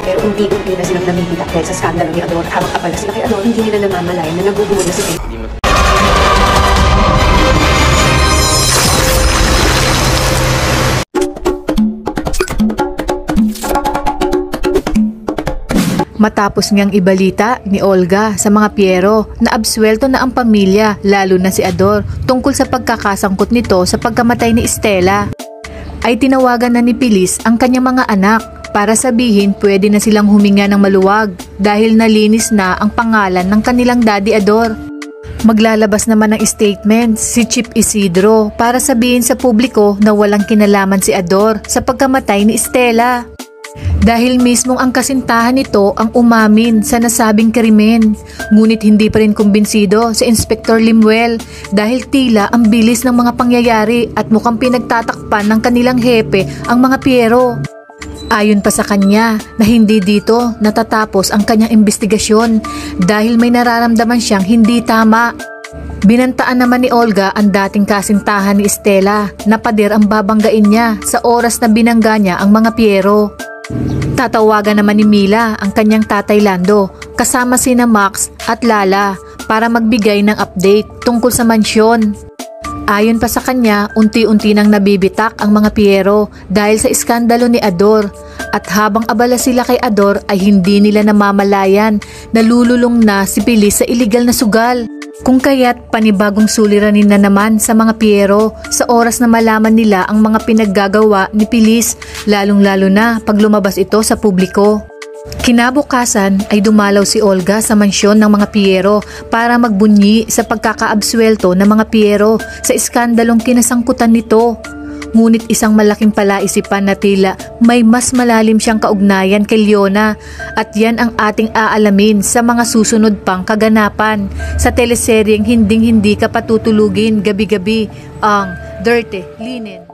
Pero unti-unti na silang namibitak dahil sa skandalo ni Ador. Habang abala sila kay Ador, hindi nila namamalayan na nagugulo na si Pili. Matapos ngang ibalita ni Olga sa mga Piero na absuelto na ang pamilya, lalo na si Ador, tungkol sa pagkakasangkot nito sa pagkamatay ni Stella, ay tinawagan na ni Pilis ang kanyang mga anak para sabihin pwede na silang huminga ng maluwag dahil nalinis na ang pangalan ng kanilang daddy Ador. Maglalabas naman ng statement si Chief Isidro para sabihin sa publiko na walang kinalaman si Ador sa pagkamatay ni Stella. Dahil mismong ang kasintahan nito ang umamin sa nasabing krimen. Ngunit hindi pa rin kumbinsido si Inspector Limuel dahil tila ang bilis ng mga pangyayari at mukhang pinagtatakpan ng kanilang hepe ang mga Piero. Ayon pa sa kanya na hindi dito natatapos ang kanyang investigasyon dahil may nararamdaman siyang hindi tama. Binantaan naman ni Olga ang dating kasintahan ni Stella na pader ang babanggain niya sa oras na binangga niya ang mga Piero. Tatawagan naman ni Mila ang kanyang tatay Lando kasama sina Max at Lala para magbigay ng update tungkol sa mansyon. Ayon pa sa kanya, unti-unti nang nabibitak ang mga Piero dahil sa iskandalo ni Ador at habang abala sila kay Ador ay hindi nila namamalayan na lululong na si Pilis sa iligal na sugal. Kung kaya't panibagong suliranin na naman sa mga Piero sa oras na malaman nila ang mga pinaggagawa ni Pilis, lalong-lalo na pag lumabas ito sa publiko. Kinabukasan ay dumalaw si Olga sa mansyon ng mga Piero para magbunyi sa pagkakaabsuelto ng mga Piero sa iskandalong kinasangkutan nito. Ngunit isang malaking palaisipan na tila may mas malalim siyang kaugnayan kay Leona at yan ang ating aalamin sa mga susunod pang kaganapan sa teleseryeng hinding-hindi ka patutulugin gabi-gabi, ang Dirty Linen.